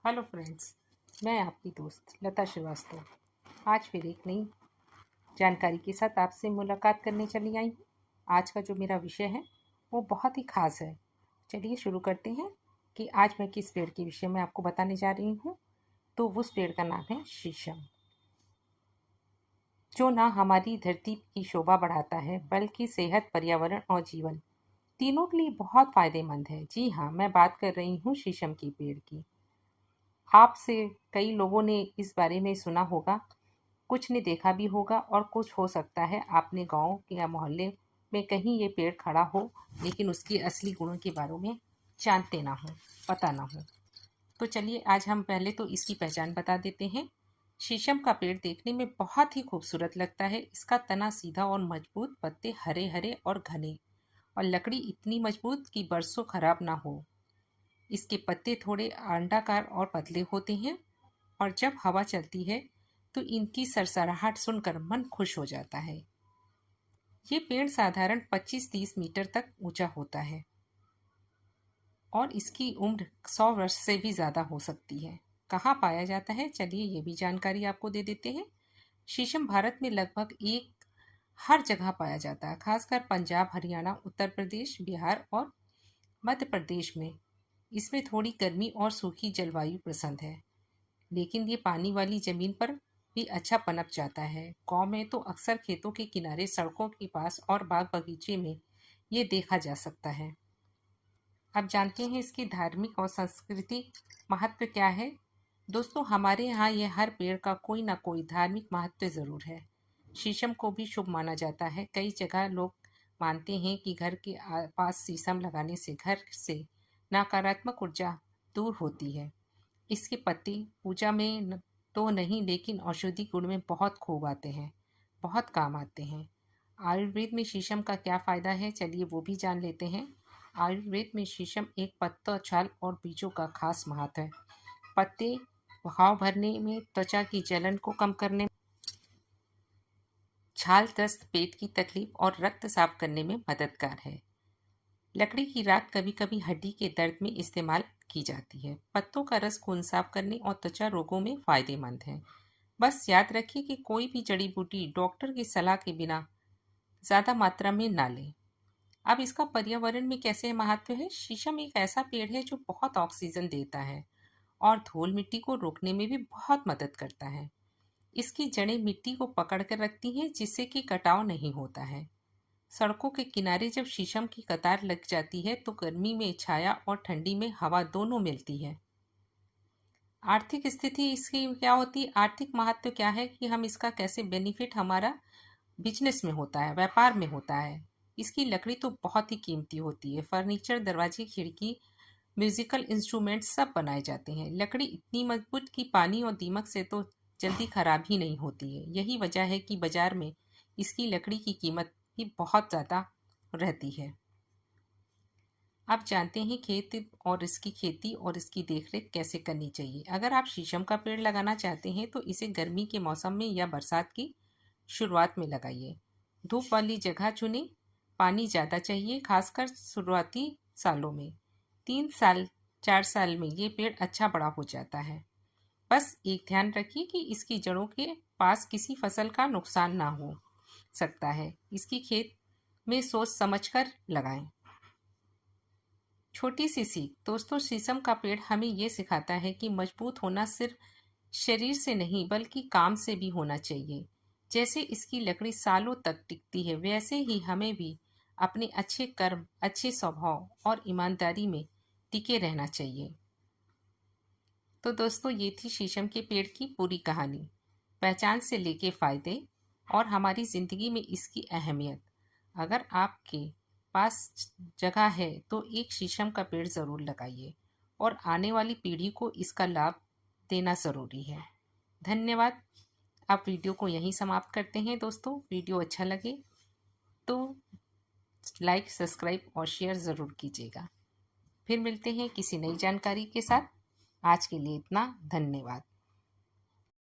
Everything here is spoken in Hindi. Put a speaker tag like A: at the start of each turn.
A: हेलो फ्रेंड्स, मैं आपकी दोस्त लता श्रीवास्तव आज फिर एक नई जानकारी के साथ आपसे मुलाकात करने चली आई हूँ। आज का जो मेरा विषय है वो बहुत ही खास है। चलिए शुरू करते हैं कि आज मैं किस पेड़ के विषय में आपको बताने जा रही हूँ। तो उस पेड़ का नाम है शीशम, जो ना हमारी धरती की शोभा बढ़ाता है बल्कि सेहत, पर्यावरण और जीवन तीनों के लिए बहुत फायदेमंद है। जी हाँ, मैं बात कर रही हूँ शीशम की पेड़ की। आपसे कई लोगों ने इस बारे में सुना होगा, कुछ ने देखा भी होगा और कुछ हो सकता है आपने गांव या मोहल्ले में कहीं ये पेड़ खड़ा हो, लेकिन उसके असली गुणों के बारे में जानते ना हो, पता ना हो। तो चलिए आज हम पहले तो इसकी पहचान बता देते हैं। शीशम का पेड़ देखने में बहुत ही खूबसूरत लगता है। इसका तना सीधा और मजबूत, पत्ते हरे हरे और घने, और लकड़ी इतनी मजबूत कि बरसों खराब ना हो। इसके पत्ते थोड़े अंडाकार और पतले होते हैं, और जब हवा चलती है तो इनकी सरसराहट सुनकर मन खुश हो जाता है। ये पेड़ साधारण 25-30 मीटर तक ऊंचा होता है और इसकी उम्र 100 वर्ष से भी ज़्यादा हो सकती है। कहाँ पाया जाता है, चलिए ये भी जानकारी आपको दे देते हैं। शीशम भारत में लगभग हर जगह पाया जाता है, खासकर पंजाब, हरियाणा, उत्तर प्रदेश, बिहार और मध्य प्रदेश में। इसमें थोड़ी गर्मी और सूखी जलवायु पसंद है, लेकिन ये पानी वाली जमीन पर भी अच्छा पनप जाता है। गांव में तो अक्सर खेतों के किनारे, सड़कों के पास और बाग बगीचे में ये देखा जा सकता है। अब जानते हैं इसकी धार्मिक और सांस्कृतिक महत्व क्या है। दोस्तों, हमारे यहाँ ये हर पेड़ का कोई ना कोई धार्मिक महत्व ज़रूर है। शीशम को भी शुभ माना जाता है। कई जगह लोग मानते हैं कि घर के पास शीशम लगाने से घर से नकारात्मक ऊर्जा दूर होती है। इसके पत्ते पूजा में तो नहीं, लेकिन औषधि गुण में बहुत खूब आते हैं, बहुत काम आते हैं। आयुर्वेद में शीशम का क्या फ़ायदा है, चलिए वो भी जान लेते हैं। आयुर्वेद में शीशम एक पत्ता, छाल और बीजों का खास महत्व है। पत्ते घाव भरने में, त्वचा की जलन को कम करने में, छाल दस्त, पेट की तकलीफ और रक्त साफ करने में मददगार है। लकड़ी की राख कभी कभी हड्डी के दर्द में इस्तेमाल की जाती है। पत्तों का रस खून साफ करने और त्वचा रोगों में फायदेमंद है। बस याद रखिए कि कोई भी जड़ी बूटी डॉक्टर की सलाह के बिना ज़्यादा मात्रा में ना लें। अब इसका पर्यावरण में कैसे महत्व है। शीशम एक ऐसा पेड़ है जो बहुत ऑक्सीजन देता है और धूल मिट्टी को रोकने में भी बहुत मदद करता है। इसकी जड़ें मिट्टी को पकड़ कर रखती हैं, जिससे कि कटाव नहीं होता है। सड़कों के किनारे जब शीशम की कतार लग जाती है तो गर्मी में छाया और ठंडी में हवा दोनों मिलती है। आर्थिक स्थिति इसकी क्या होती है, आर्थिक महत्व क्या है कि हम इसका कैसे बेनिफिट हमारा बिजनेस में होता है, व्यापार में होता है। इसकी लकड़ी तो बहुत ही कीमती होती है। फर्नीचर, दरवाजे, खिड़की, म्यूजिकल इंस्ट्रूमेंट सब बनाए जाते हैं। लकड़ी इतनी मजबूत कि पानी और दीमक से तो जल्दी खराब ही नहीं होती है। यही वजह है कि बाजार में इसकी लकड़ी की कीमत भी बहुत ज़्यादा रहती है। आप जानते हैं खेती और इसकी देखरेख कैसे करनी चाहिए। अगर आप शीशम का पेड़ लगाना चाहते हैं तो इसे गर्मी के मौसम में या बरसात की शुरुआत में लगाइए। धूप वाली जगह चुनें। पानी ज़्यादा चाहिए, खासकर शुरुआती सालों में। 3 साल 4 साल में ये पेड़ अच्छा बड़ा हो जाता है। बस एक ध्यान रखिए कि इसकी जड़ों के पास किसी फसल का नुकसान ना हो सकता है। इसकी खेत में सोच समझकर लगाएं। छोटी सी सीख दोस्तों, शीशम का पेड़ हमें ये सिखाता है कि मजबूत होना सिर्फ शरीर से नहीं बल्कि काम से भी होना चाहिए। जैसे इसकी लकड़ी सालों तक टिकती है, वैसे ही हमें भी अपने अच्छे कर्म, अच्छे स्वभाव और ईमानदारी में टिके रहना चाहिए। तो दोस्तों, ये थी शीशम के पेड़ की पूरी कहानी, पहचान से लेके फायदे और हमारी ज़िंदगी में इसकी अहमियत। अगर आपके पास जगह है तो एक शीशम का पेड़ ज़रूर लगाइए और आने वाली पीढ़ी को इसका लाभ देना ज़रूरी है। धन्यवाद। आप वीडियो को यहीं समाप्त करते हैं। दोस्तों, वीडियो अच्छा लगे तो लाइक, सब्सक्राइब और शेयर ज़रूर कीजिएगा। फिर मिलते हैं किसी नई जानकारी के साथ। आज के लिए इतना, धन्यवाद।